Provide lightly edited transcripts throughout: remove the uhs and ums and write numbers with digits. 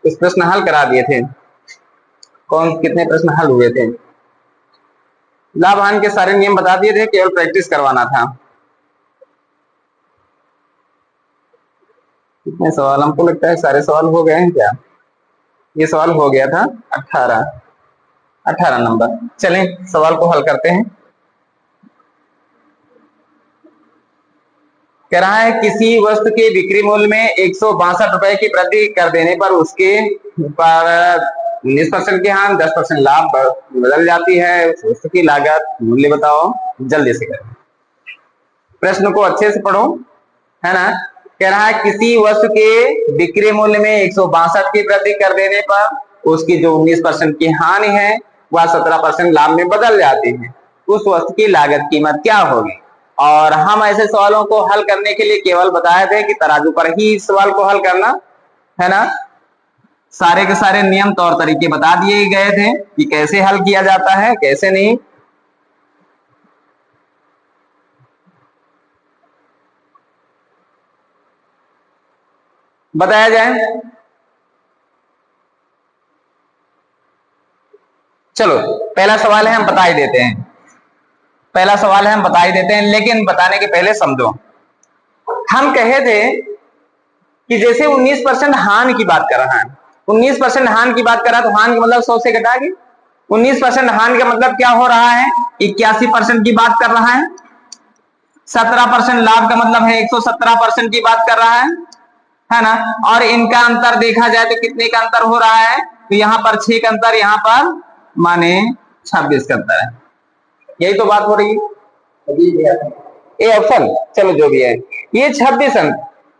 कुछ प्रश्न हल करा दिए थे। कौन कितने प्रश्न हल हुए थे? लाभ हानि के सारे नियम बता दिए थे, केवल प्रैक्टिस करवाना था। कितने सवाल? हमको लगता है सारे सवाल हो गए हैं क्या? ये सवाल हो गया था 18 नंबर। चलें सवाल को हल करते हैं। कह रहा है किसी वस्तु के बिक्री मूल्य में 162 रुपए की वृद्धि कर देने पर उसके पर 19% की हानि 10% लाभ बदल जाती है। उस वस्तु की लागत मूल्य बताओ। जल्दी से करें, प्रश्न को अच्छे से पढ़ो, है ना। कह रहा है किसी वस्तु के बिक्री मूल्य में 162 की वृद्धि कर देने पर उसकी जो 19% की हानि है वह 17% लाभ में बदल जाती है। उस वस्तु की लागत कीमत क्या होगी? और हम ऐसे सवालों को हल करने के लिए केवल बताए थे कि तराजू पर ही इस सवाल को हल करना, है ना। सारे के सारे नियम तौर तरीके बता दिए गए थे कि कैसे हल किया जाता है, कैसे नहीं। बताया जाए। चलो पहला सवाल है, हम बता ही देते हैं। पहला सवाल है, हम बता ही देते हैं, लेकिन बताने के पहले समझो। हम कहे थे कि जैसे 19% हानि की बात कर रहा है, 19% हानि की बात कर रहा है, तो हानि का मतलब 100 से घटाएगी। 19% हानि का मतलब क्या हो रहा है? 81% की बात कर रहा है। 17% लाभ का मतलब है 117% की बात कर रहा है ना। और इनका अंतर देखा जाए तो कितने का अंतर हो रहा है? तो यहाँ पर 6 का अंतर, यहाँ पर माने 26 का अंतर है। यही तो बात हो रही है। ए ऑप्शन, चलो जो भी है, ये 26 अंक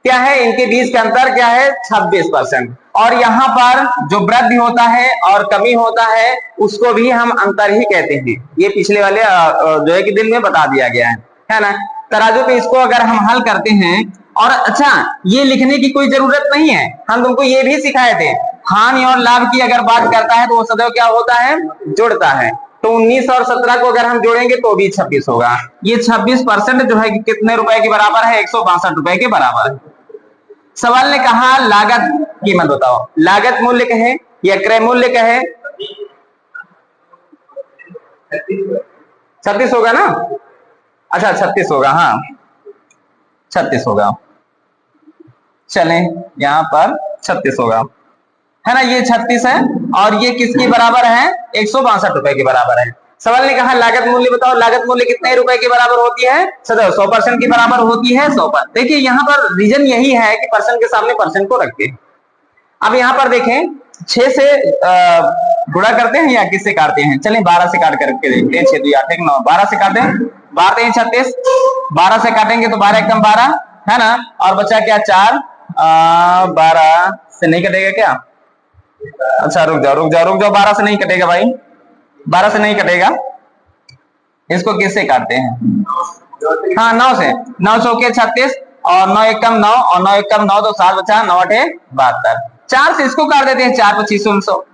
क्या है? इनके बीच का अंतर क्या है? 26%। और यहाँ पर जो वृद्धि होता है और कमी होता है उसको भी हम अंतर ही कहते हैं। ये पिछले वाले जो है कि दिन में बता दिया गया है ना। तराजू पे इसको अगर हम हल करते हैं, और अच्छा ये लिखने की कोई जरूरत नहीं है, हम तुमको ये भी सिखाए थे, हानि और लाभ की अगर बात करता है तो वो सदैव क्या होता है? जुड़ता है। तो 19 और 17 को अगर हम जोड़ेंगे तो भी 26 होगा। ये 26% जो है कि कितने रुपए के बराबर है? 162 रुपए के बराबर है। सवाल ने कहा लागत कीमत बताओ। लागत मूल्य कहे या क्रय मूल्य कहे? 36 होगा ना। अच्छा 36 होगा, हाँ 36 होगा। चलें यहां पर 36 होगा, है ना। ये 36 है और ये किसके बराबर है? 162 रुपए के बराबर है। सवाल ने कहा लागत मूल्य बताओ। लागत मूल्य कितने रुपए की बराबर होती है? सदैव 100% की बराबर होती है। 100 पर देखिए यहाँ पर रीजन यही है कि परसेंट के सामने परसेंट को रखते हैं। अब यहाँ पर देखें 6 से गुणा करते हैं या किससे काटते हैं? चलें 12 से काट करके देखते हैं। 6 2 8 9, 12 से काटें, 12 36, 12 से काटेंगे तो 12 एकम 12, है ना। और बचा क्या? 4, 12 से नहीं कटेगा क्या? अच्छा रुक जाओ रुक जाओ रुक जाओ, 12 से नहीं कटेगा भाई, 12 से नहीं कटेगा। इसको किससे काटते हैं? हाँ 9 से। 9 चौके 36 और 9 एकम 9 और 9 एकम 9 तो 7 बचा, 9 8 72। 4 से इसको काट देते हैं, 4 25 100,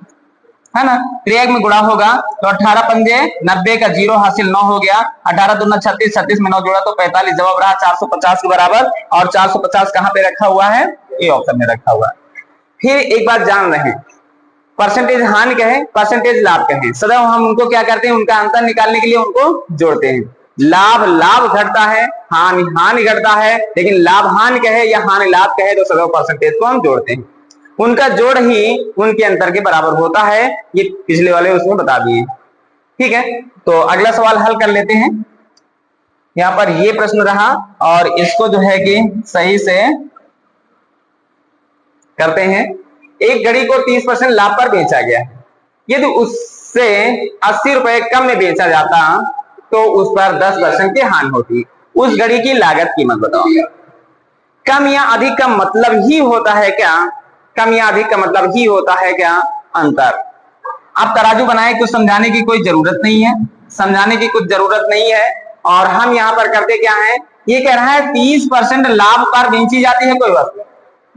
है ना। त्रियक में गुणा होगा तो 18 पंजे 90 का 0 हासिल 9 हो गया। 18 दूना 36, 36 में 9 जोड़ा तो 45, जवाब रहा 450 के बराबर। और 450 कहां पे रखा हुआ है? ए ऑप्शन में रखा हुआ है। फिर एक बात जान रहे हैं, परसेंटेज हानि कहे परसेंटेज लाभ कहे, सदैव हम उनको क्या करते हैं? उनका अंतर निकालने के लिए उनको जोड़ते हैं। लाभ लाभ घटता है, हानि हानि घटता है, लेकिन लाभ हानि कहे या हानि लाभ कहे तो सदैव परसेंटेज को हम जोड़ते हैं। उनका जोड़ ही उनके अंतर के बराबर होता है। ये पिछले वाले उसमें बता दिए, ठीक है। तो अगला सवाल हल कर लेते हैं। यहाँ पर ये प्रश्न रहा और इसको जो है कि सही से करते हैं। एक घड़ी को 30% लाभ पर बेचा गया है। यदि उससे 80 रुपए कम में बेचा जाता तो उस पर 10% की हानि होती। उस घड़ी की लागत कीमत बताओ। कम या अधिक का मतलब ही होता है क्या? कम या अधिक का मतलब ही होता है क्या? अंतर। अब तराजू बनाए, कुछ समझाने की कोई जरूरत नहीं है, समझाने की कुछ जरूरत नहीं है। और हम यहां पर करते क्या है? ये कह रहा है 30% लाभ पर बेची जाती है कोई वस्तु,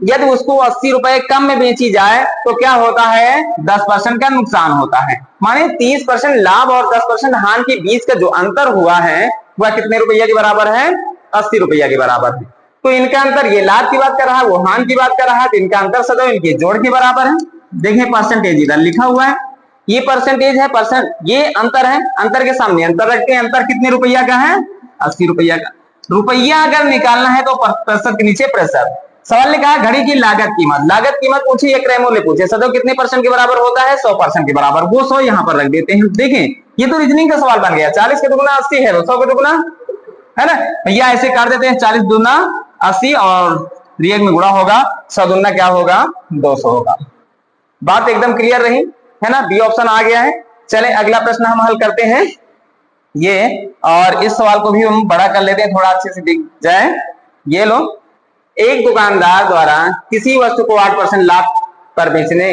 यदि उसको 80 रुपए कम में बेची जाए तो क्या होता है? 10% का नुकसान होता है। माने 30% लाभ और 10% हानि के बीच का जो अंतर हुआ है वह कितने रुपया के बराबर है? 80 रुपया के बराबर है। तो इनका अंतर, ये लाभ की बात कर रहा है, वो हान की बात कर रहा है, तो इनका अंतर सदैव इनके जोड़ के बराबर है। देखें परसेंटेज इधर लिखा हुआ है, ये परसेंटेज है, परसेंट ये अंतर है, अंतर के सामने अंतर रखते हैं। अंतर कितने रुपया का है? 80 रुपया का। रुपया अगर निकालना है तो प्रतिशत के नीचे प्रतिशत। सवाल ने कहा घड़ी की लागत कीमत, लागत कीमत पूछी या क्रय मूल्य पूछे, सदैव कितने परसेंट के बराबर होता है? 100% के बराबर। वो 100 यहाँ पर रख देते हैं। देखें ये तो रीजनिंग का सवाल बन गया। 40 के दुगुना 80 है, 100 के दुगुना है ना, भैया ऐसे कर देते हैं। 40 दुगुना 80 और रियल में गुणा होगा, 100 दुगुना क्या होगा? 200 होगा। बात एकदम क्लियर रही है ना, बी ऑप्शन आ गया है। चले अगला प्रश्न हम हल करते हैं ये, और इस सवाल को भी हम बड़ा कर लेते हैं, थोड़ा अच्छे से दिख जाए। ये लो, एक दुकानदार द्वारा किसी वस्तु को 8% लाभ पर बेचने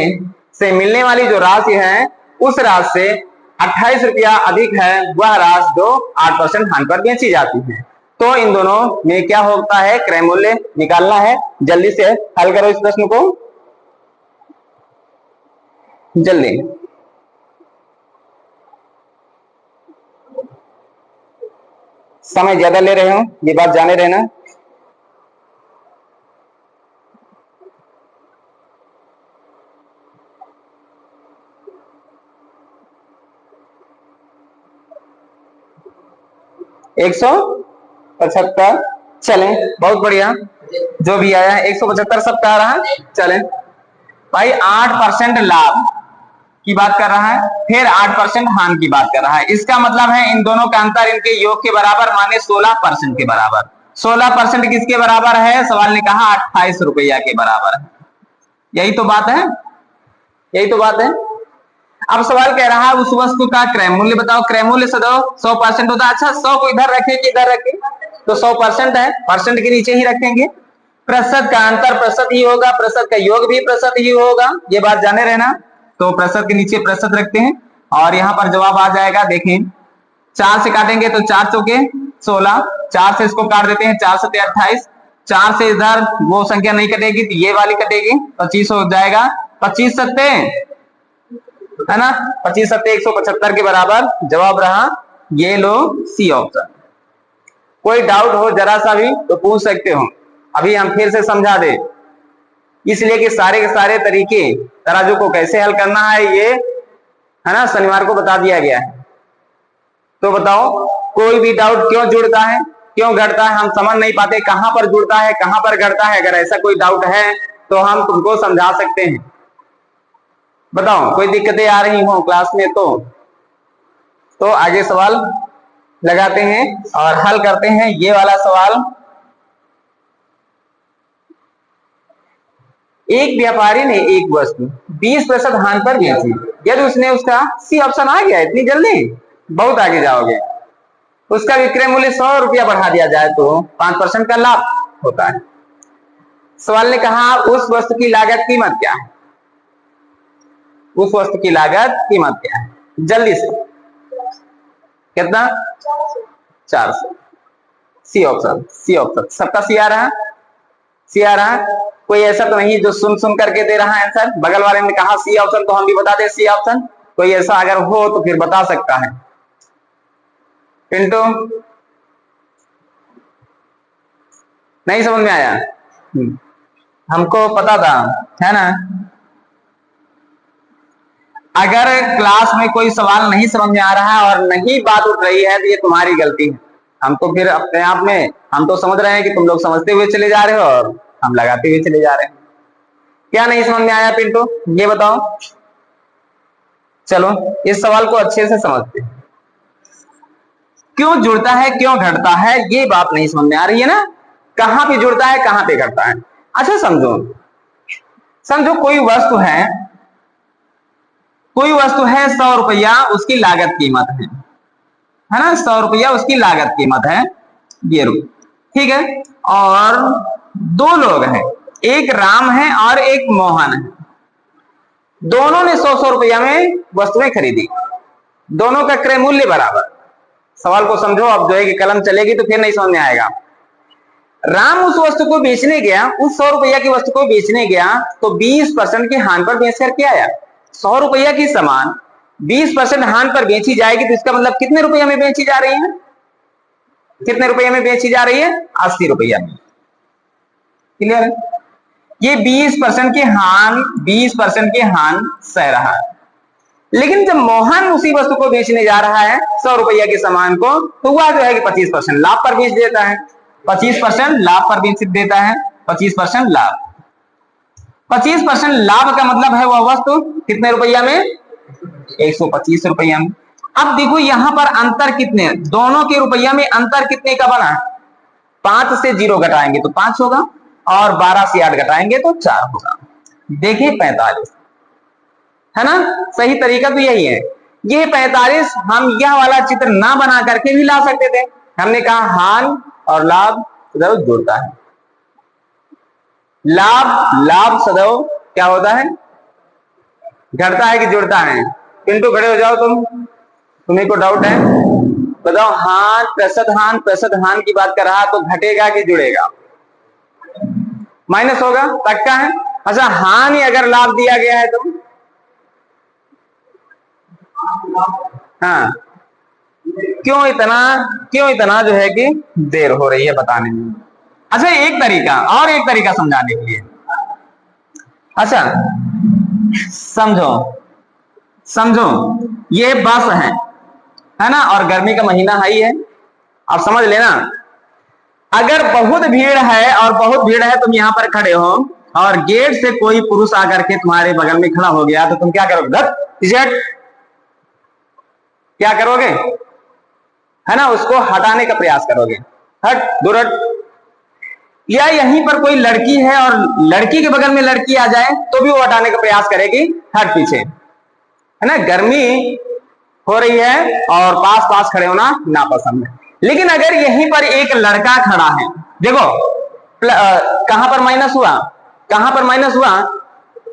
से मिलने वाली जो राशि है उस राशि से 28 रुपया अधिक है, वह राशि जो 8% हानि पर बेची जाती है। तो इन दोनों में क्या होता है? क्रय मूल्य निकालना है। जल्दी से हल करो इस प्रश्न को, जल्दी। समय ज्यादा ले रहे हो, ये बात जाने रहना। एक 175। चले बहुत बढ़िया, जो भी आया है 175 सबका आ रहा है। चले भाई 8% लाभ की बात कर रहा है, फिर 8% हानि की बात कर रहा है। इसका मतलब है इन दोनों का अंतर इनके योग के बराबर, माने 16% के बराबर। 16% किसके बराबर है? सवाल ने कहा 28 रुपया के बराबर है। यही तो बात है, यही तो बात है। अब सवाल कह रहा है उस वस्तु का क्रय मूल्य बताओ। क्रय मूल्य सदैव 100% होता है। अच्छा 100 को इधर रखे कि इधर रखे? तो 100% है, परसेंट के नीचे ही रखेंगे। प्रतिशत का अंतर प्रतिशत ही होगा, प्रतिशत का योग भी प्रतिशत ही होगा, ये बात जाने रहना। तो प्रतिशत के नीचे प्रतिशत रखते हैं और यहाँ पर जवाब आ जाएगा। देखें 4 से काटेंगे तो 4 चौके 16, 4 से इसको काट देते हैं, 4 से 28, 4 से इधर वो संख्या नहीं कटेगी तो ये वाली कटेगी, 25 हो जाएगा। 25 सत्ते है ना, 25 सत्ते 175 के बराबर जवाब रहा। ये लो सी ऑप्शन। कोई डाउट हो जरा सा भी तो पूछ सकते हो, अभी हम फिर से समझा दे, इसलिए कि सारे के सारे तरीके तराजू को कैसे हल करना है ये है ना शनिवार को बता दिया गया है। तो बताओ कोई भी डाउट क्यों जुड़ता है, क्यों घटता है, हम समझ नहीं पाते कहां पर जुड़ता है कहां पर घटता है। अगर ऐसा कोई डाउट है तो हम तुमको समझा सकते हैं। बताओ कोई दिक्कतें आ रही हो क्लास में तो आगे सवाल लगाते हैं और हल करते हैं। ये वाला सवाल, एक व्यापारी ने एक वस्तु 20% हानि पर बेची, यदि उसने उसका सी ऑप्शन आ गया इतनी जल्दी, बहुत आगे जाओगे। उसका विक्रय मूल्य 100 रुपया बढ़ा दिया जाए तो 5% का लाभ होता है। सवाल ने कहा उस वस्तु की लागत कीमत क्या है? उस वस्तु की लागत कीमत क्या है? जल्दी से कितना? 400। सी ऑप्शन, सी ऑप्शन सबका सी आ रहा है, सी आ रहा है। कोई ऐसा तो नहीं जो सुन सुन करके दे रहा है आंसर। बगल वाले ने कहा सी ऑप्शन तो हम भी बता दें सी ऑप्शन। कोई ऐसा अगर हो तो फिर बता सकता है। पिंटू नहीं समझ में आया? हमको पता था है ना। अगर क्लास में कोई सवाल नहीं समझ में आ रहा है और नहीं बात उठ रही है तो ये तुम्हारी गलती है। हम तो फिर अपने आप में हम तो समझ रहे हैं कि तुम लोग समझते हुए चले जा रहे हो और हम लगाते हुए चले जा रहे हैं। क्या नहीं समझ में आया पिंटू ये बताओ। चलो इस सवाल को अच्छे से समझते हैं, क्यों जुड़ता है क्यों घटता है ये बात नहीं समझ में आ रही है ना। कहां पे जुड़ता है कहां पे घटता है। अच्छा समझो, समझो कोई वस्तु है, कोई वस्तु है 100 रुपया उसकी लागत कीमत है ना, 100 रुपया उसकी लागत कीमत है, ये ठीक है। और दो लोग हैं, एक राम है और एक मोहन है। दोनों ने 100 रुपया में वस्तुएं खरीदी, दोनों का क्रय मूल्य बराबर। सवाल को समझो, अब जो है कि कलम चलेगी तो फिर नहीं समझ में आएगा। राम उस वस्तु को बेचने गया, उस 100 रुपया की वस्तु को बेचने गया तो 20% की हानि पर बेच कर के आया। 100 रुपया की सामान 20% हानि पर बेची जाएगी तो इसका मतलब कितने रुपया में बेची जा रही है? कितने रुपये में बेची जा रही है? 80 रुपया में। क्लियर है? ये 20% की हान 20% की हान सह रहा है। लेकिन जब मोहन उसी वस्तु को बेचने जा रहा है 100 रुपया के सामान को, तो वह जो है कि 25% लाभ पर बेच देता है। 25% लाभ पर बेच देता है। 25% लाभ, 25% लाभ का मतलब है वह वस्तु कितने रुपया में? 125 रुपया में। अब देखो यहां पर अंतर कितने, दोनों के रुपया में अंतर कितने का बना? 5 से 0 घटाएंगे तो 5 होगा, और 12 से 8 घटाएंगे तो 4 होगा। देखिए 45, है ना? सही तरीका तो यही है। ये 45 हम यह वाला चित्र ना बना करके भी ला सकते थे। हमने कहा हान और लाभ सदैव जुड़ता है। लाभ सदैव क्या होता है? घटता है कि जुड़ता है? पिंटू खड़े हो जाओ, तुम्हें को डाउट है? बताओ, हान प्रतिशत हान की बात कर रहा तो घटेगा कि जुड़ेगा? माइनस होगा, पक्का है? अच्छा, हानि अगर लाभ दिया गया है तो हाँ, क्यों इतना जो है कि देर हो रही है बताने में? अच्छा, एक तरीका समझाने के लिए। अच्छा, समझो ये बस है ना, और गर्मी का महीना है ही है। अब समझ लेना, अगर बहुत भीड़ है तुम यहां पर खड़े हो और गेट से कोई पुरुष आकर के तुम्हारे बगल में खड़ा हो गया तो तुम क्या करोगे? क्या करोगे? है ना, उसको हटाने का प्रयास करोगे, हट दूर हट। या यहीं पर कोई लड़की है और लड़की के बगल में लड़की आ जाए तो भी वो हटाने का प्रयास करेगी, हट पीछे, है ना। गर्मी हो रही है और पास खड़े होना नापसंद है। लेकिन अगर यहीं पर एक लड़का खड़ा है, देखो कहां पर माइनस हुआ?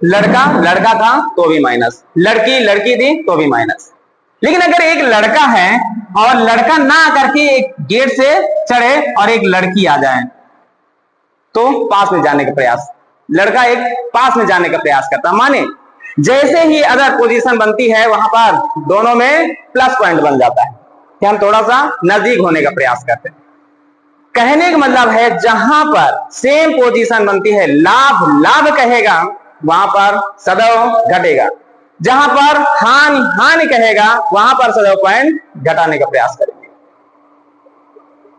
लड़का था तो भी माइनस, लड़की थी तो भी माइनस। लेकिन अगर एक लड़का है और लड़का ना करके एक गेट से चढ़े और एक लड़की आ जाए तो पास में जाने का प्रयास, लड़का एक पास में जाने का प्रयास करता, माने जैसे ही अदर पोजीशन बनती है वहां पर दोनों में प्लस पॉइंट बन जाता है कि हम थोड़ा सा नजदीक होने का प्रयास करते हैं। कहने का मतलब है जहां पर सेम पोजीशन बनती है लाभ कहेगा वहां पर सदैव घटेगा, जहां पर हानि कहेगा वहां पर सदैव पॉइंट घटाने का प्रयास करेंगे।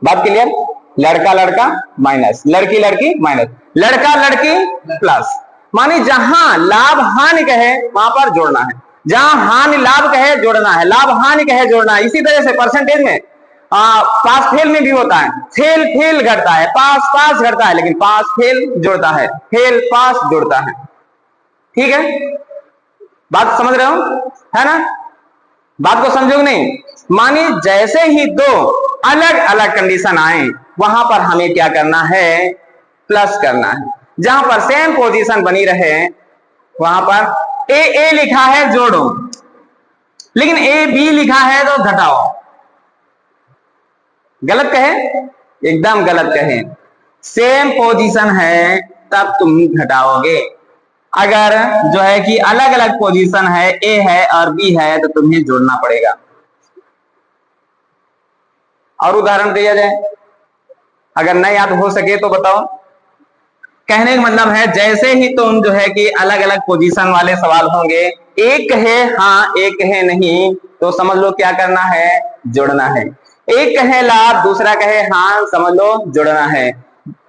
बात क्लियर? लड़का माइनस, लड़की माइनस, लड़की प्लस। मानी जहां लाभ हानि कहे वहां पर जोड़ना है, जहां हानि लाभ कहे जोड़ना है, लाभ हानि कहे जोड़ना है। इसी तरह से परसेंटेज में पास फेल में भी होता है, फेल घटता है, पास घटता है, लेकिन पास फेल जोड़ता है, फेल पास जोड़ता है। ठीक है, बात समझ रहे हो, है ना? बात को समझोगे नहीं? मानी जैसे ही दो अलग अलग कंडीशन आए वहां पर हमें क्या करना है? प्लस करना है। जहां पर सेम पोजीशन बनी रहे वहां पर ए लिखा है जोड़ो, लेकिन ए बी लिखा है तो घटाओ। गलत कहे? एकदम गलत कहे। सेम पोजीशन है तब तुम घटाओगे। अगर जो है कि अलग अलग पोजीशन है, ए है और बी है, तो तुम्हें जोड़ना पड़ेगा। और उदाहरण दिया जाए, अगर नहीं याद हो सके तो बताओ। कहने का मतलब है जैसे ही तुम जो है कि अलग अलग पोजीशन वाले सवाल होंगे, एक कहे हाँ एक कहे नहीं, तो समझ लो क्या करना है? जोड़ना है। एक कहे लाभ दूसरा कहे हां, समझ लो जोड़ना है।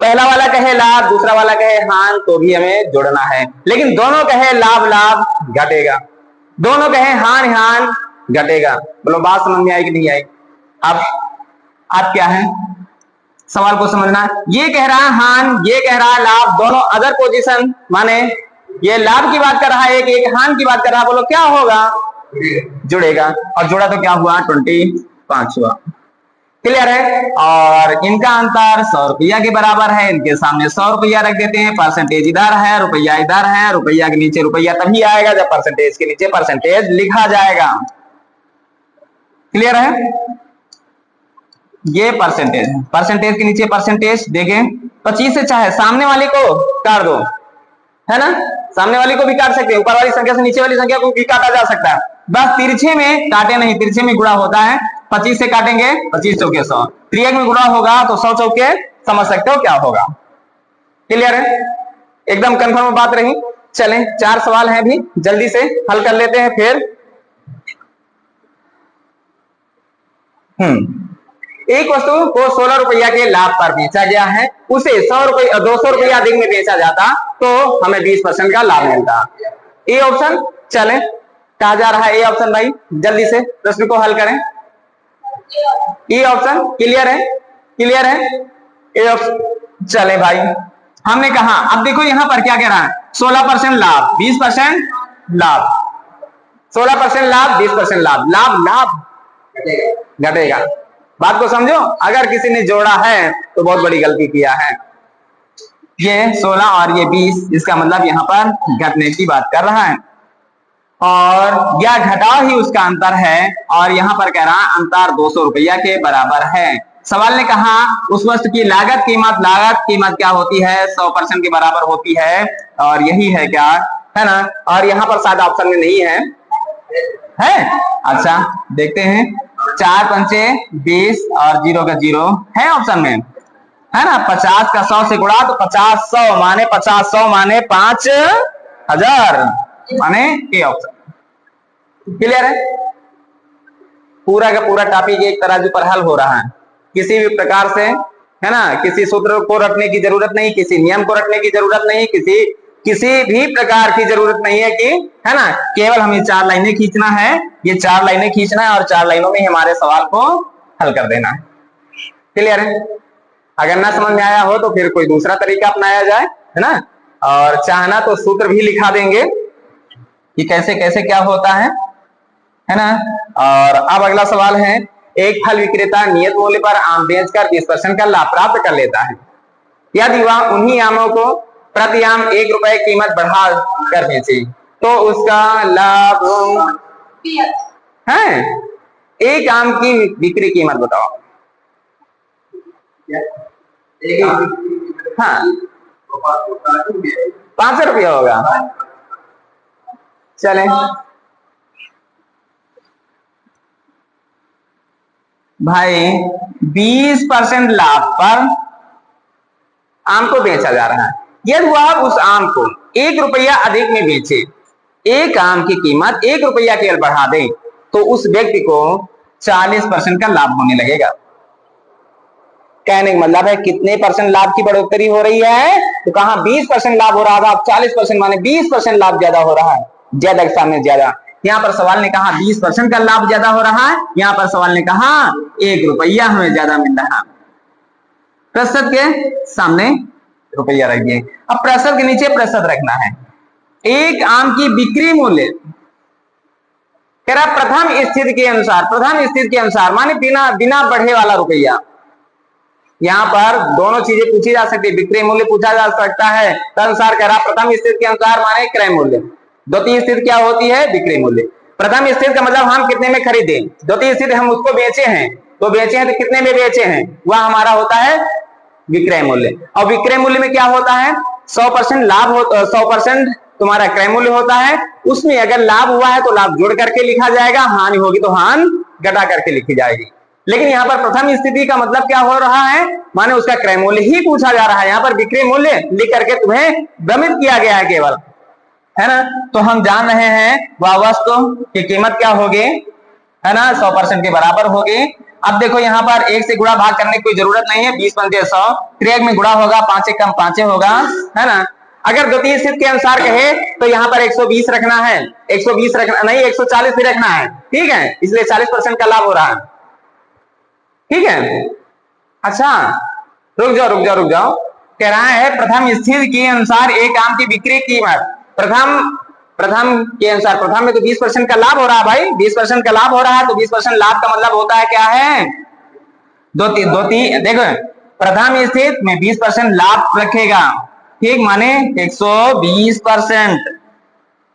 पहला वाला कहे लाभ दूसरा वाला कहे हां, तो भी हमें जोड़ना है। लेकिन दोनों कहे लाभ घटेगा, दोनों कहे हान घटेगा। बोलो बात समझ में आई कि नहीं आई? अब क्या है, सवाल को समझना। ये कह रहा है हान, ये कह रहा है लाभ, दोनों अदर पोजीशन, माने ये लाभ की बात कर रहा है, एक हान की बात कर रहा है। बोलो क्या होगा? जुड़ेगा, और जुड़ा तो क्या हुआ? 25 हुआ। क्लियर है? और इनका अंतर 100 रुपया के बराबर है। इनके सामने 100 रुपया रख देते हैं, परसेंटेज इधर है, रुपया इधर है। रुपया के नीचे रुपया तभी आएगा जब परसेंटेज के नीचे परसेंटेज लिखा जाएगा। क्लियर है? ये परसेंटेज है, परसेंटेज के नीचे परसेंटेज देखें। 25 से चाहे सामने वाले को काट दो, है ना, सामने वाली को भी काट सकते हैं, ऊपर वाली संख्या से नीचे वाली संख्या को भी काटा जा सकता है। बस तिरछे में काटे नहीं, तिरछे में गुणा होता है। 25 से काटेंगे 25 चौके 100, त्रियक में गुणा होगा तो 100 चौके समझ सकते हो क्या होगा। क्लियर है, एकदम कंफर्म बात रही। चलें 4 सवाल हैं भी, जल्दी से हल कर लेते हैं फिर। एक वस्तु को 16 रुपया के लाभ पर बेचा गया है, उसे 200 रुपया अधिक में बेचा जाता तो हमें 20% का लाभ मिलता। ए ऑप्शन, चलें कहा जा रहा है ए ऑप्शन भाई, जल्दी से प्रश्न को हल करें। ए ऑप्शन क्लियर है, क्लियर है ए ऑप्शन। चले भाई, हमने कहा अब देखो यहां पर क्या कह रहा है, 16% लाभ 20% लाभ, 16% लाभ 20% लाभ, लाभ लाभ घटेगा। बात को समझो, अगर किसी ने जोड़ा है तो बहुत बड़ी गलती किया है। ये 16 और ये 20, इसका मतलब यहां पर घटने की बात कर रहा है, और यह घटाव ही उसका अंतर है, और यहां पर कह रहा है अंतर 200 रुपया के बराबर है। सवाल ने कहा उस वस्तु की लागत कीमत क्या होती है, 100% के बराबर होती है, और यही है क्या, है ना। और यहां पर शायद ऑप्शन में नहीं है, है अच्छा देखते हैं, 4 पंचे 20 और 0 का 0 है ऑप्शन में, है ना। 50 का 100 से गुणा तो 50 100 माने 50 100 माने 5000 माने ए ऑप्शन। क्लियर है, पूरा का पूरा टॉपिक एक तराजू पर हल हो रहा है, किसी भी प्रकार से, है ना, किसी सूत्र को रखने की जरूरत नहीं, किसी नियम को रखने की जरूरत नहीं, किसी भी प्रकार की जरूरत नहीं है कि, है ना, केवल हमें 4 लाइनें खींचना है, ये 4 लाइनें खींचना है और 4 लाइनों में हमारे सवाल को हल कर देना है। क्लियर है, अगर ना समझ में आया हो तो फिर कोई दूसरा तरीका अपनाया जाए, है ना, और चाहना तो सूत्र भी लिखा देंगे कि कैसे कैसे क्या होता है ना। और अब अगला सवाल है, एक फल विक्रेता नियत मूल्य पर आम बेचकर 20% का लाभ प्राप्त कर लेता है, यदि वह उन्हीं आमों को प्रति आम 1 रुपए कीमत बढ़ा कर बेचे तो उसका लाभ है। एक आम की बिक्री कीमत बताओ। हाँ 5 रुपया होगा। चलें भाई, 20% लाभ पर आम को बेचा जा रहा है, यदि वह उस आम को 1 रुपया अधिक में बेचे, एक आम की कीमत 1 रुपया केवल बढ़ा दे तो उस व्यक्ति को 40% का लाभ होने लगेगा। कहने का मतलब है कितने परसेंट लाभ की बढ़ोतरी हो रही है, तो कहां 20% लाभ हो रहा था, अब 40% माने 20% लाभ ज्यादा हो रहा है, ज्यादा के सामने ज्यादा। यहां पर सवाल ने कहा 20% का लाभ ज्यादा हो रहा है, यहां पर सवाल ने कहा 1 रुपया हमें ज्यादा मिल रहा है। प्रतिशत के सामने रुपया रख दिए, अब प्रतिशत के नीचे प्रतिशत रखना है। एक आम की बिक्री मूल्य कह रहा प्रथम स्थिति के अनुसार माने बिना बढ़े वाला रुपया। यहां पर दोनों चीजें पूछी जा सकती है, बिक्री मूल्य पूछा जा सकता है, तदनुसार कह रहा प्रथम स्थिति के अनुसार माने क्रय मूल्य, द्वितीय स्थिति क्या होती है, बिक्री मूल्य। प्रथम स्थिति का मतलब हम कितने में खरीदे, द्वितीय स्थिति हम उसको बेचे हैं, तो कितने में बेचे हैं, वह हमारा होता है विक्रय मूल्य। और विक्रय मूल्य में क्या होता है, 100% लाभ होता, 100% तुम्हारा क्रय मूल्य होता है, उसमें अगर लाभ हुआ है तो लाभ जोड़ करके लिखा जाएगा, हानि होगी तो हानि घटा करके लिखी जाएगी। लेकिन यहाँ पर प्रथम स्थिति का मतलब क्या हो रहा है, माने उसका क्रय मूल्य ही पूछा जा रहा है, यहाँ पर विक्रय मूल्य लिख करके तुम्हें भ्रमित किया गया है केवल, है ना। तो हम जान रहे हैं वह वस्तु की कीमत क्या होगी, है ना, 100% के बराबर होगी। अब देखो यहाँ पर 1 से गुणा भाग करने की कोई जरूरत नहीं है, 20 पंजे 100, त्रियक में गुणा होगा, 5 से कम 5 होगा, है ना। अगर द्वितीय स्थिति के अनुसार कहे तो यहाँ पर 120 रखना है, 120 रखना नहीं, 140 भी रखना है, ठीक है, इसलिए 40% का लाभ हो रहा है, ठीक है। अच्छा रुक जाओ, कह रहा है प्रथम स्थिति के अनुसार एक आम की बिक्री कीमत, प्रथम के अनुसार, प्रथम में तो 20% का लाभ हो रहा है भाई, 20% का लाभ हो रहा है, तो 20% लाभ का मतलब होता है क्या है, देखो प्रथम स्थिति में 20% लाभ रखेगा, ठीक, माने 120%,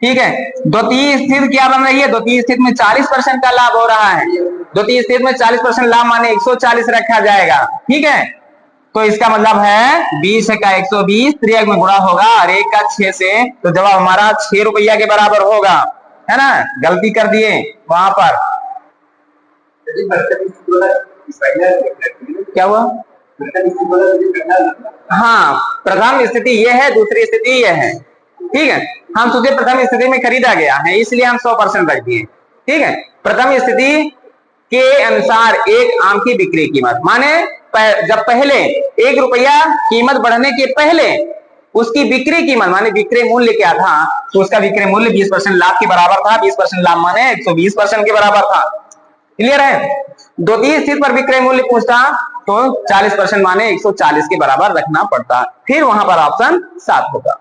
ठीक है। द्वितीय स्थिति क्या बन रही है, द्वितीय स्थिति में 40% का लाभ हो रहा है, द्वितीय स्थिति में 40% लाभ माने 140 रखा जाएगा, ठीक है। तो इसका मतलब है 20 का 120 त्रियक में गुणा होगा और 1 का 6 से, तो जवाब हमारा 6 रुपया के बराबर होगा, है ना। गलती कर दिए वहां पर, क्या हुआ, हाँ, प्रथम स्थिति ये है, दूसरी स्थिति ये है। ठीक है, हम तुझे प्रथम स्थिति में खरीदा गया है इसलिए हम 100% रख दिए। ठीक है, प्रथम स्थिति के अनुसार एक आम की बिक्री कीमत, माने जब पहले 1 रुपया कीमत बढ़ने के पहले उसकी बिक्री कीमत माने विक्रय मूल्य क्या था, तो उसका विक्रय मूल्य 20% लाभ के बराबर था। 20% लाभ माने 120% के बराबर था। क्लियर है। द्वितीय स्थिति पर विक्रय मूल्य पूछता तो 40% माने 140 के बराबर रखना पड़ता, फिर वहां पर ऑप्शन 7 होगा।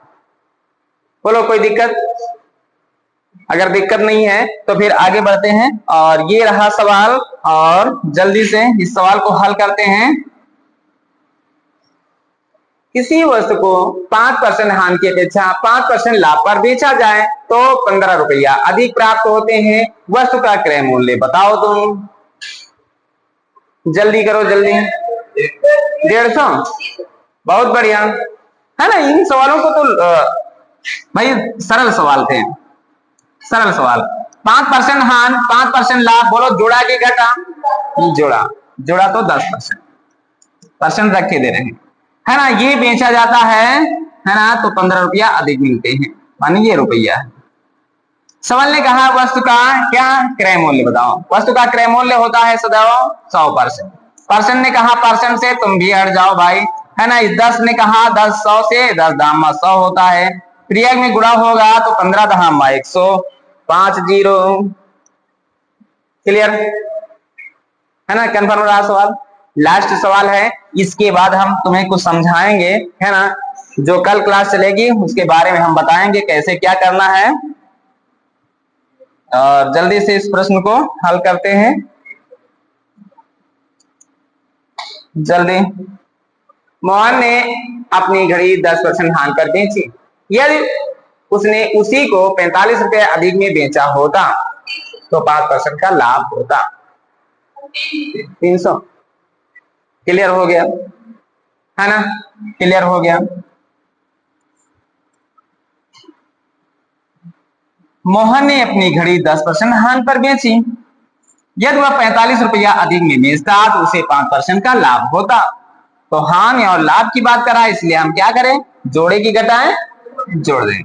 बोलो कोई दिक्कत? अगर दिक्कत नहीं है तो फिर आगे बढ़ते हैं, और ये रहा सवाल, और जल्दी से इस सवाल को हल करते हैं। किसी वस्तु को 5% हानि की अपेक्षा 5% लाभ पर बेचा जाए तो 15 रुपया अधिक प्राप्त होते हैं। वस्तु का क्रय मूल्य बताओ तुम। जल्दी करो जल्दी। 150। बहुत बढ़िया है ना। इन सवालों को तो भाई सरल सवाल थे, सरल सवाल। 5% हान 5% लाभ, बोलो जोड़ा के घटा? जोड़ा। जोड़ा तो 10% परसेंट रख के दे रहे हैं, है ना। ये बेचा जाता है ना, तो 15 रुपया अधिक मिलते हैं, मानी ये रुपया है। सवाल ने कहा वस्तु का क्या क्रय मूल्य बताओ। वस्तु का क्रय मूल्य होता है सदैव 100%। परसेंट ने कहा परसेंट से तुम भी हट जाओ भाई, है ना। 10 ने कहा 10 100 से 10 दाम 100 होता है। प्रयोग में गुणा होगा तो 15 दाम 100, 5 0। क्लियर है ना, कंफर्म रहा सवाल। लास्ट सवाल है, इसके बाद हम तुम्हें कुछ समझाएंगे, है ना। जो कल क्लास चलेगी उसके बारे में हम बताएंगे कैसे क्या करना है। और जल्दी से इस प्रश्न को हल करते हैं, जल्दी। मोहन ने अपनी घड़ी 10% हानि पर बेची। यदि उसने उसी को 45 रुपए अधिक में बेचा होता तो 5% का लाभ होता। 300। क्लियर हो गया, है ना। क्लियर हो गया। मोहन ने अपनी घड़ी 10% हानि पर बेची। यदि वह 45 रुपया अधिक में बेचता तो उसे 5% का लाभ होता। तो हानि और लाभ की बात करा, इसलिए हम क्या करें, जोड़े की घटाएं, जोड़ देंगे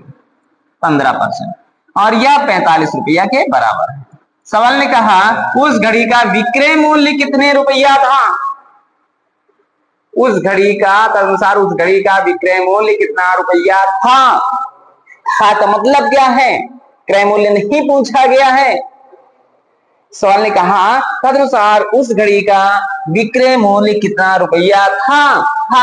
15%, और यह 45 रुपया के बराबर है। सवाल ने कहा उस घड़ी का विक्रय मूल्य कितने रुपया था। उस घड़ी का तदनुसार उस घड़ी का विक्रय मूल्य कितना रुपया था। तो मतलब क्या है, क्रय मूल्य नहीं पूछा गया है। सवाल ने कहा तदनुसार उस घड़ी का विक्रय मूल्य कितना रुपया था।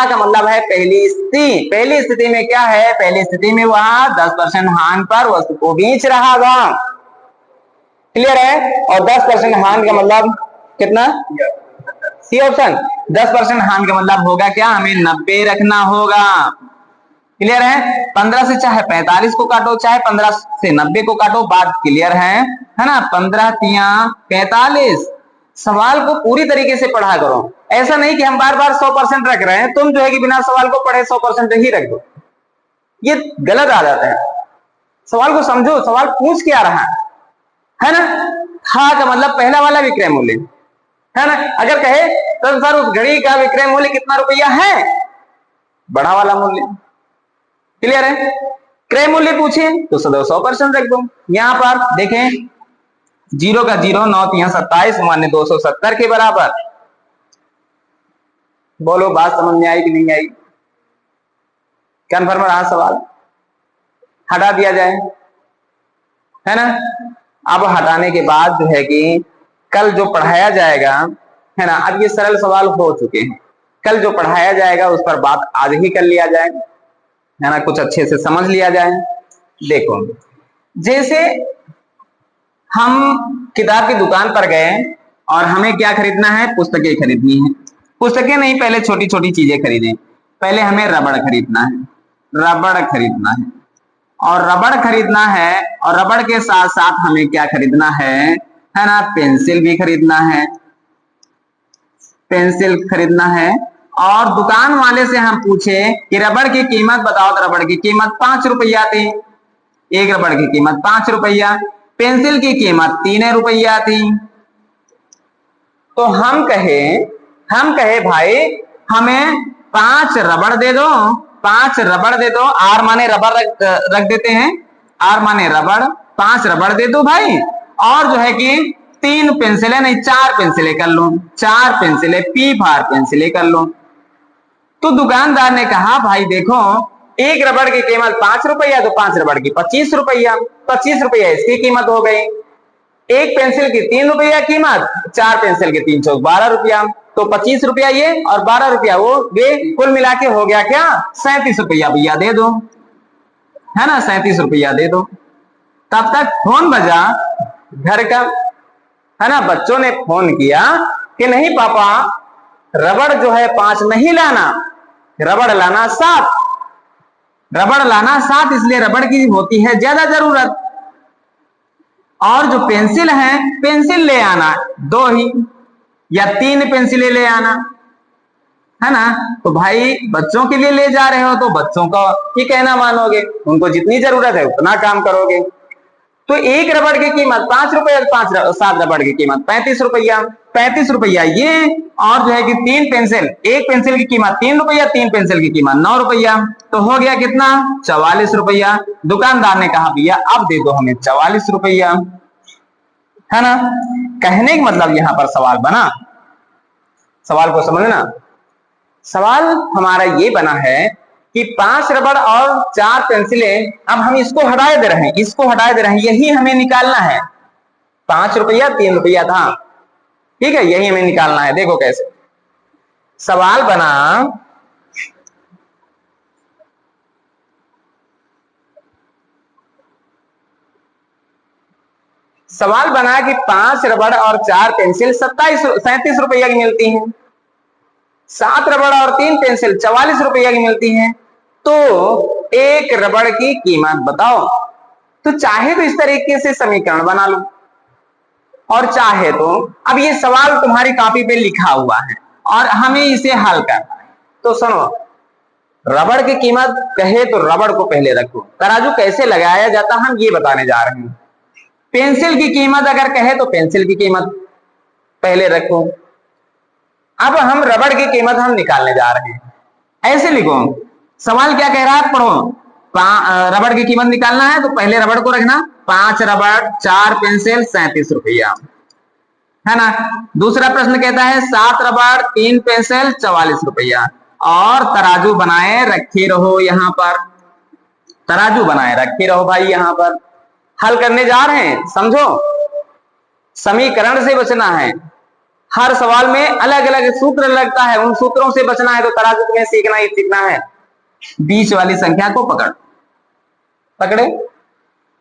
का मतलब है पहली स्थिति। पहली स्थिति में क्या है, पहली स्थिति में वह 10% हानि पर वस्तु को बेच रहा था। क्लियर है। और 10% हानि का मतलब कितना, सी ऑप्शन। 10% हानि का मतलब होगा क्या, हमें 90 रखना होगा। क्लियर है। 15 से चाहे 45 को काटो, चाहे 15 से 90 को काटो, बात क्लियर है ना। 15 तिया 45। सवाल को पूरी तरीके से पढ़ा करो, ऐसा नहीं कि हम बार बार 100% रख रहे हैं, तुम जो है कि बिना सवाल को पढ़े 100% ही रख दो, ये गलत आदत है। सवाल को समझो, सवाल पूछ क्या रहा है ना। का मतलब पहला वाला विक्रय मूल्य, है ना। अगर कहे तो सर उस घड़ी का विक्रय मूल्य कितना रुपया है, बड़ा वाला मूल्य। क्लियर है। क्रय मूल्य पूछे तो सदैव 100% रख दो। यहां पर देखें 0 का 0, 9 तिया 27 माने 270 के बराबर। बोलो बात समझ में आई कि नहीं आई। कन्फर्म रहा सवाल, हटा दिया जाए, है ना। अब हटाने के बाद जो है कि कल जो पढ़ाया जाएगा, है ना। अब ये सरल सवाल हो चुके हैं, कल जो पढ़ाया जाएगा उस पर बात आज ही कर लिया जाए, है ना। कुछ अच्छे से समझ लिया जाए। देखो जैसे हम किताब की दुकान पर गए और हमें क्या खरीदना है, पुस्तकें खरीदनी है। पुस्तकें नहीं, पहले छोटी छोटी चीजें खरीदें। पहले हमें रबड़ खरीदना है, रबड़ खरीदना है, और रबड़ खरीदना है, और रबड़ के साथ साथ हमें क्या खरीदना है ना, पेंसिल भी खरीदना है, पेंसिल खरीदना है। और दुकान वाले से हम पूछे कि रबड़ की कीमत बताओ, तो रबड़ की कीमत 5 रुपया थी। एक रबड़ की कीमत 5 रुपया, पेंसिल की कीमत 3 रुपया थी। तो हम कहे भाई हमें 5 रबड़ दे दो, 5 रबड़ दे दो, आर माने रबड़ रख देते हैं, आर माने रबड़, 5 रबड़ दे दो भाई, और जो है कि 3 पेंसिलें, नहीं 4 पेंसिलें कर लो, 4 पेंसिलें, पी फार पेंसिलें कर लो। तो दुकानदार ने कहा भाई देखो, एक रबड़ की कीमत 5 रुपया, तो 5 रबड़ की 25 रुपया, 25 रुपया इसकी कीमत हो गई। एक पेंसिल की 3 रुपया कीमत, 4 पेंसिल की 3 चौक 12 रुपया, तो 25 रुपया ये और 12 रुपया वो, ये कुल मिला के हो गया क्या 37 रुपया, भैया दे दो, है ना, 37 रुपया दे दो। तब तक फोन बजा घर का, है ना, बच्चों ने फोन किया कि नहीं पापा, रबड़ जो है 5 नहीं लाना, रबड़ लाना 7, रबड़ लाना 7, इसलिए रबड़ की होती है ज्यादा जरूरत, और जो पेंसिल है, पेंसिल ले आना 2 ही या 3 पेंसिलें ले आना, है ना। तो भाई बच्चों के लिए ले जा रहे हो तो बच्चों का ही कहना मानोगे, उनको जितनी जरूरत है उतना काम करोगे। तो एक रबड़ की कीमत 5 रुपया, 7 रबड़ की कीमत 35 रुपया, 35 रुपया ये, और जो है कि 3 पेंसिल, एक पेंसिल की कीमत 3 रुपया, 3 पेंसिल की कीमत 9 रुपया, तो हो गया कितना 44 रुपया। दुकानदार ने कहा भैया अब दे दो हमें 44 रुपया, है ना। कहने का मतलब यहां पर सवाल बना, सवाल को समझना, सवाल हमारा ये बना है कि 5 रबड़ और 4 पेंसिलें, अब हम इसको हटा दे रहे हैं, इसको हटा दे रहे हैं, यही हमें निकालना है। 5 रुपया 3 रुपया था, ठीक है, यही हमें निकालना है। देखो कैसे सवाल बना, सवाल बना कि 5 रबड़ और 4 पेंसिल 37 रुपया की मिलती हैं, 7 रबड़ और 3 पेंसिल 44 रुपया की मिलती हैं, तो एक रबड़ की कीमत बताओ। तो चाहे तो इस तरीके से समीकरण बना लो, और चाहे तो अब ये सवाल तुम्हारी कॉपी पे लिखा हुआ है और हमें इसे हल करना है। तो सुनो, रबड़ की कीमत कहे तो रबड़ को पहले रखो, तराजू कैसे लगाया जाता हम ये बताने जा रहे हैं। पेंसिल की कीमत अगर कहे तो पेंसिल की कीमत पहले रखो। अब हम रबड़ की कीमत हम निकालने जा रहे हैं, ऐसे लिखो, सवाल क्या कह रहा है पढ़ो। रबड़ की कीमत निकालना है तो पहले रबड़ को रखना, 5 रबड़ 4 पेंसिल 37 रुपया, है ना। दूसरा प्रश्न कहता है 7 रबड़ 3 पेंसिल 44 रुपया, और तराजू बनाए रखे रहो, यहां पर तराजू बनाए रखे रहो भाई, यहां पर हल करने जा रहे हैं, समझो समीकरण से बचना है, हर सवाल में अलग अलग सूत्र लगता है, उन सूत्रों से बचना है, तो तराजू तुम्हें सीखना ही सीखना है। बीच वाली संख्या को पकड़े,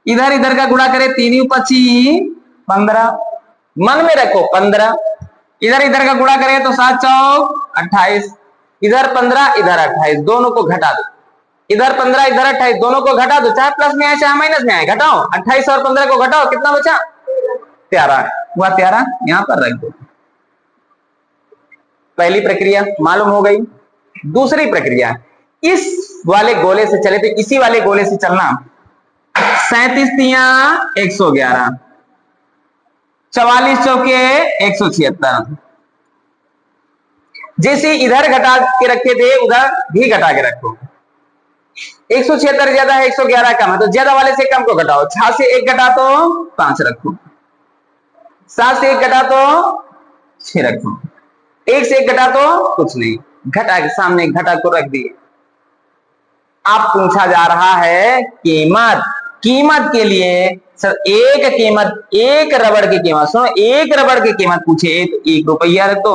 इधर इधर का गुणा करे, 3 25 15, मन में रखो 15, इधर इधर का गुणा करे तो 7 चौक 28, इधर 15 इधर 28, दोनों को घटा दो, इधर 15 इधर 28, दोनों को घटा दो, चाहे प्लस में आए चाहे माइनस में आए, घटाओ, 28 और 15 को घटाओ, कितना बचा 13, हुआ 13, यहां पर रख दो। पहली प्रक्रिया मालूम हो गई। दूसरी प्रक्रिया, इस वाले गोले से चले तो इसी वाले गोले से चलना, 37 तिया 111, 44 चौके 176, जैसे इधर घटा के रखे थे उधर भी घटा के रखो, 176 ज्यादा है 111 कम है, तो ज्यादा वाले से कम को घटाओ, 6 से 1 घटा तो 5 रखो, 7 से 1 घटा तो 6 रखो, 1 से 1 घटा तो कुछ नहीं, घटा के सामने घटा को रख दिए। अब पूछा जा रहा है कीमत, कीमत के लिए सर एक रबड़ की कीमत, सुनो एक रबड़ की कीमत पूछे तो 1 रुपया रख दो,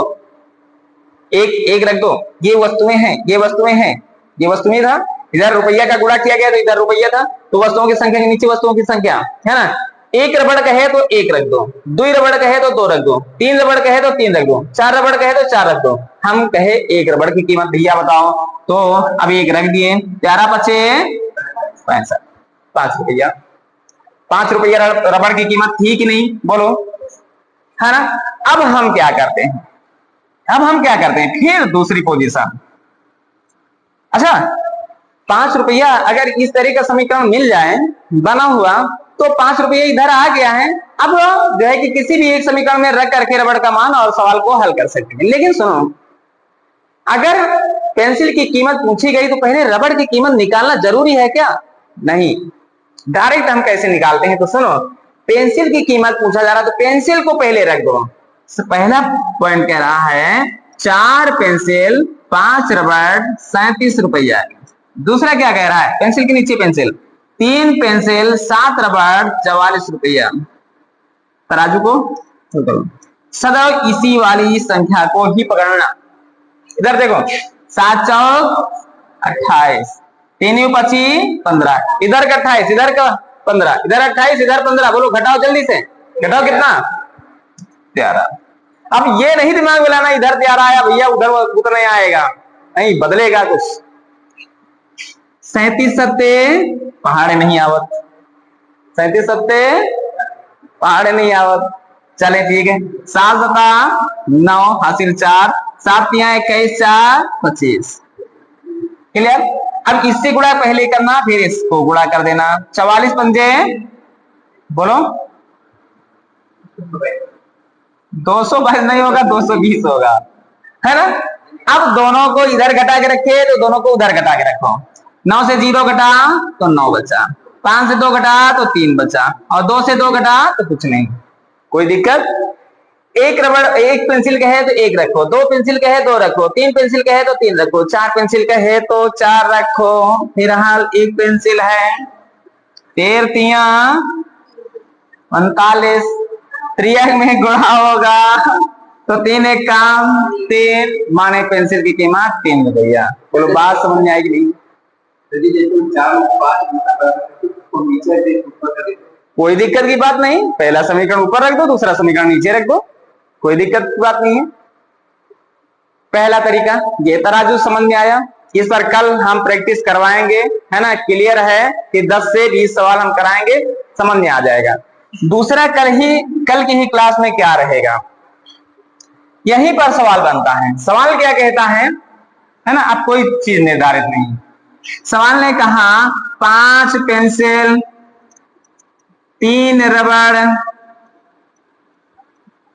एक रख दो, ये वस्तुएं हैं, ये वस्तुएं था, इधर रुपया का गुणा किया गया तो इधर रुपया था, तो वस्तुओं की संख्या के नीचे वस्तुओं की संख्या, है ना। 1 रबड़ कहे तो 1 रख दो, 2 रबड़ कहे तो 2 रख दो, 3 रबड़ कहे तो 3 रख दो, 4 रबड़ कहे तो 4 रख दो। हम कहे 1 रबड़ की कीमत भैया बताओ, तो अब 1 रख दिए, 11 बचे 65, 5 रुपया, 5 रुपया रबड़ की कीमत थी कि नहीं बोलो, है ना। अब हम क्या करते हैं, फिर दूसरी पोजीशन, अच्छा 5 रुपया अगर इस तरह का समीकरण मिल जाए बना हुआ तो 5 रुपया इधर आ गया है। अब जो है कि किसी भी एक समीकरण में रख करके रबड़ का मान और सवाल को हल कर सकते हैं। लेकिन सुनो, अगर पेंसिल की कीमत पूछी गई तो पहले रबड़ की कीमत निकालना जरूरी है क्या? नहीं, डायरेक्ट हम कैसे निकालते हैं, तो सुनो, पेंसिल की कीमत पूछा जा रहा है तो पेंसिल को पहले रख दो। पहला पॉइंट कह रहा है 4 पेंसिल 5 रबड़ 37 रुपया। दूसरा क्या कह रहा है, पेंसिल के नीचे पेंसिल, 3 पेंसिल 7 रबड़ 44 रुपया। तराजू को सदैव इसी वाली संख्या को ही पकड़ना। इधर देखो, 7 चौक 28, 3 25 15, इधर का 28 इधर का 15, इधर 28 इधर 15, बोलो घटाओ जल्दी से, घटाओ कितना? 13। अब ये नहीं दिमाग में लाना इधर 13 आया भैया उधर उतना नहीं आएगा, नहीं बदलेगा कुछ। 37 सत्ते पहाड़े नहीं आवत, 37 सत्ते पहाड़े नहीं आवत। चले ठीक है, 7 सता 9 हासिल 4, 7 तिया 21 4 25। क्लियर? अब इससे गुणा पहले करना फिर इसको गुणा कर देना। 44 पंजे बोलो 222 नहीं होगा 220 होगा, है ना? अब दोनों को इधर घटा के रखे तो दोनों को उधर घटा के रखो। 9 से 0 घटा तो 9 बचा, 5 से 2 घटा तो 3 बचा, और 2 से 2 घटा तो कुछ नहीं। कोई दिक्कत? एक रबड़ एक पेंसिल कहे तो एक रखो, 2 पेंसिल कहे 2 रखो, 3 पेंसिल कहे तो 3 रखो, 4 पेंसिल कहे तो 4 रखो। फिलहाल एक पेंसिल है, 13 तिया 45, त्रियक में गुणा होगा तो 3 एक काम 3, माने पेंसिल की कीमत 3 रुपया। बोलो बात समझ में आएगी नहीं? कोई दिक्कत की बात नहीं, पहला समीकरण ऊपर रख दो, दूसरा समीकरण नीचे रख दो, कोई दिक्कत की बात नहीं है। पहला तरीका ये तराजू समझ में आया, इस पर कल हम प्रैक्टिस करवाएंगे, है ना? क्लियर है कि 10 से 20 सवाल हम कराएंगे, समझ में आ जाएगा। दूसरा कल की ही क्लास में क्या रहेगा, यहीं पर सवाल बनता है। सवाल क्या कहता है ना? अब कोई चीज निर्धारित नहीं, सवाल ने कहा 5 पेंसिल 3 रबड़,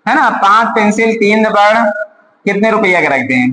है ना? 5 पेंसिल 3 रबड़ कितने रुपया के रखते हैं?